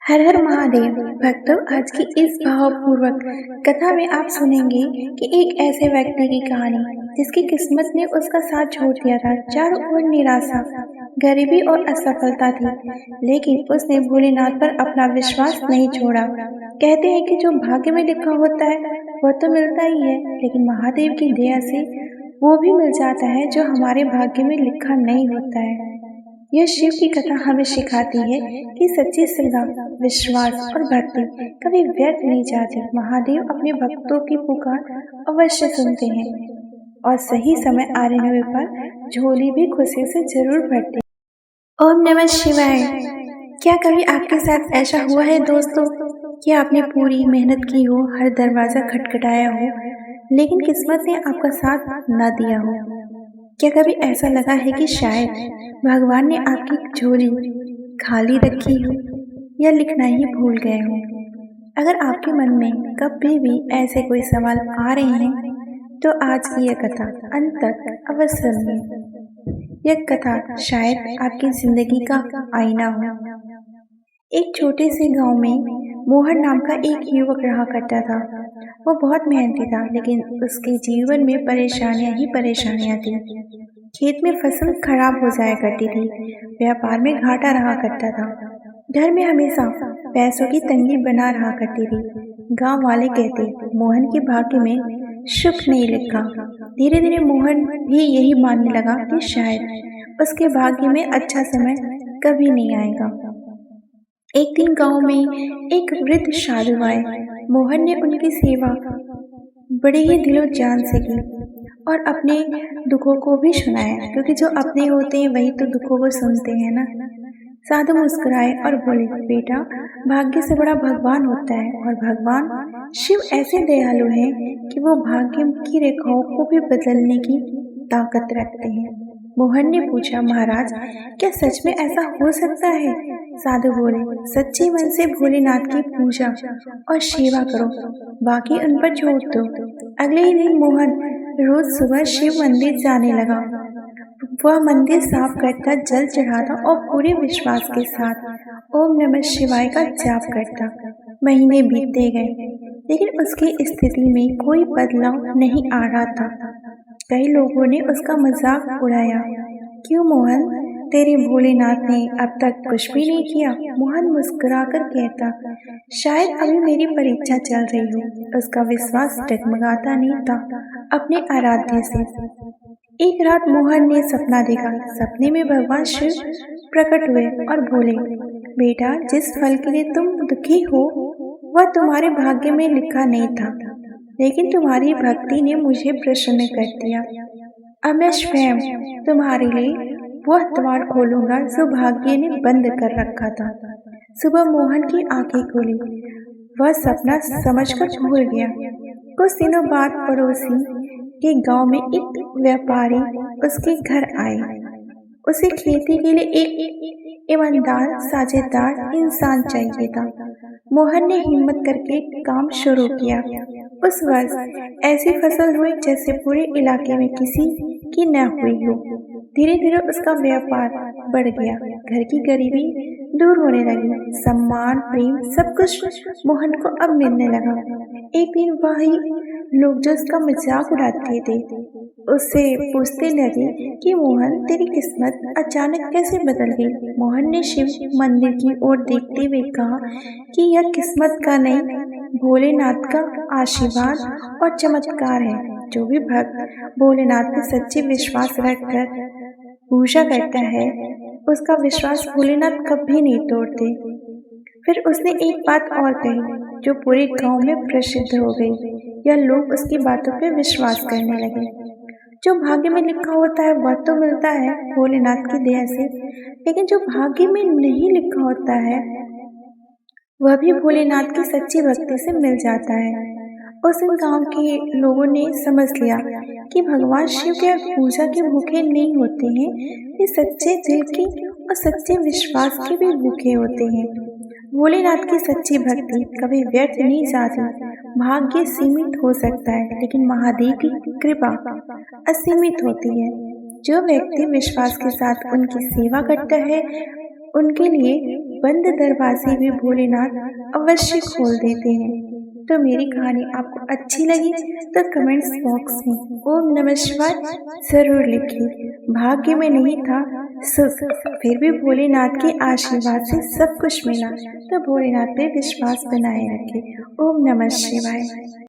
हर हर महादेव। भक्तों, आज की इस भावपूर्वक कथा में आप सुनेंगे कि एक ऐसे व्यक्ति की कहानी जिसकी किस्मत ने उसका साथ छोड़ दिया था। चारों ओर निराशा, गरीबी और असफलता थी, लेकिन उसने भोलेनाथ पर अपना विश्वास नहीं छोड़ा। कहते हैं कि जो भाग्य में लिखा होता है वह तो मिलता ही है, लेकिन महादेव की दया से वो भी मिल जाता है जो हमारे भाग्य में लिखा नहीं होता है। यह शिव की कथा हमें सिखाती है कि सच्ची श्रद्धा, विश्वास और भक्ति कभी व्यर्थ नहीं जाती। महादेव अपने भक्तों की पुकार अवश्य सुनते हैं और सही समय आने पर झोली भी खुशी से जरूर भरते हैं। ओम नमः शिवाय। क्या कभी आपके साथ ऐसा हुआ है दोस्तों कि आपने पूरी मेहनत की हो, हर दरवाजा खटखटाया हो, लेकिन किस्मत ने आपका साथ न दिया हो? क्या कभी ऐसा लगा है कि शायद भगवान ने आपकी झोली खाली रखी हो या लिखना ही भूल गए हो? अगर आपके मन में कभी भी ऐसे कोई सवाल आ रहे हैं तो आज की यह कथा अंत तक अवश्य सुनिए। यह कथा शायद आपकी जिंदगी का आईना हो। एक छोटे से गांव में मोहन नाम का एक युवक रहा करता था। वो बहुत मेहनती था, लेकिन उसके जीवन में परेशानियां ही परेशानियां थी। खेत में फसल खराब हो जाया करती थी, व्यापार में घाटा रहा करता था, घर में हमेशा पैसों की तंगी बना रहा करती थी। गांव वाले कहते मोहन के भाग्य में सुख नहीं लिखा। धीरे धीरे मोहन भी यही मानने लगा कि शायद उसके भाग्य में अच्छा समय कभी नहीं आएगा। एक दिन गांव में एक वृद्ध साधु आए। मोहन ने उनकी सेवा बड़े ही दिलो जान से की और अपने दुखों को भी सुनाया, क्योंकि जो अपने होते हैं वही तो दुखों को सुनते हैं ना। साधु मुस्कुराए और बोले, बेटा, भाग्य से बड़ा भगवान होता है और भगवान शिव ऐसे दयालु हैं कि वो भाग्य की रेखाओं को भी बदलने की ताकत रखते हैं। मोहन ने पूछा, महाराज, क्या सच में ऐसा हो सकता है? साधु बोले, सच्चे मन से भोलेनाथ की पूजा और सेवा करो, बाकी उन पर छोड़ दो। अगले ही दिन मोहन रोज सुबह शिव मंदिर जाने लगा। वह मंदिर साफ करता, जल चढ़ाता और पूरे विश्वास के साथ ओम नमः शिवाय का जाप करता। महीने बीतते गए, लेकिन उसकी स्थिति में कोई बदलाव नहीं आ रहा था। कई लोगों ने उसका मजाक उड़ाया, क्यों मोहन, तेरे भोलेनाथ ने अब तक कुछ भी नहीं किया? मोहन मुस्कुराकर कहता, शायद अभी मेरी परीक्षा चल रही हो। उसका विश्वास डगमगाता नहीं था अपने आराध्य से। एक रात मोहन ने सपना देखा। सपने में भगवान शिव प्रकट हुए और बोले, बेटा, जिस फल के लिए तुम दुखी हो वह तुम्हारे भाग्य में लिखा नहीं था, लेकिन तुम्हारी भक्ति ने मुझे प्रसन्न कर दिया। अब मैं स्वयं तुम्हारे लिए वह द्वार खोलूंगा जो भाग्य ने बंद कर रखा था। सुबह मोहन की आंखें खुली। वह सपना समझकर भूल गया। कुछ दिनों बाद पड़ोसी के गांव में एक व्यापारी उसके घर आए। उसे खेती के लिए एक ईमानदार साझेदार इंसान चाहिए था। मोहन ने हिम्मत करके काम शुरू किया। उस वर्ष ऐसी फसल हुई जैसे पूरे इलाके में किसी की न हुई हो। धीरे धीरे उसका व्यापार बढ़ गया, घर की गरीबी दूर होने लगी, सम्मान, प्रेम सब कुछ मोहन को अब मिलने लगा। एक दिन वही लोग जो उसका मजाक उड़ाते थे उससे पूछने लगे कि मोहन, तेरी किस्मत अचानक कैसे बदल गई? मोहन ने शिव मंदिर की ओर देखते हुए कहा कि यह किस्मत का नहीं, भोलेनाथ का आशीर्वाद और चमत्कार है। जो भी भक्त भोलेनाथ पे सच्चे विश्वास रखकर पूजा करता है, उसका विश्वास भोलेनाथ कभी नहीं तोड़ते। फिर उसने एक बात और कही जो पूरे गांव में प्रसिद्ध हो गई। यह लोग उसकी बातों पे विश्वास करने लगे। जो भाग्य में लिखा होता है वह तो मिलता है भोलेनाथ की दया से, लेकिन जो भाग्य में नहीं लिखा होता है वह भी भोलेनाथ की सच्ची भक्ति से मिल जाता है। उस दिन गांव के लोगों ने समझ लिया कि भगवान शिव के पूजा के भूखे नहीं होते हैं, वे सच्चे दिल के और सच्चे विश्वास के भी भूखे होते हैं। भोलेनाथ की सच्ची भक्ति कभी व्यर्थ नहीं जाती। भाग्य सीमित हो सकता है, लेकिन महादेव की कृपा असीमित होती है। जो व्यक्ति विश्वास के साथ उनकी सेवा करता है, उनके लिए बंद दरवाजे भी भोलेनाथ अवश्य खोल देते हैं। तो मेरी कहानी आपको अच्छी लगी तो कमेंट्स बॉक्स में ओम नमः शिवाय जरूर लिखिए। भाग्य में नहीं था सुख, फिर भी भोलेनाथ के आशीर्वाद से सब कुछ मिला। तो भोलेनाथ पे विश्वास बनाए रखें। ओम नमः शिवाय।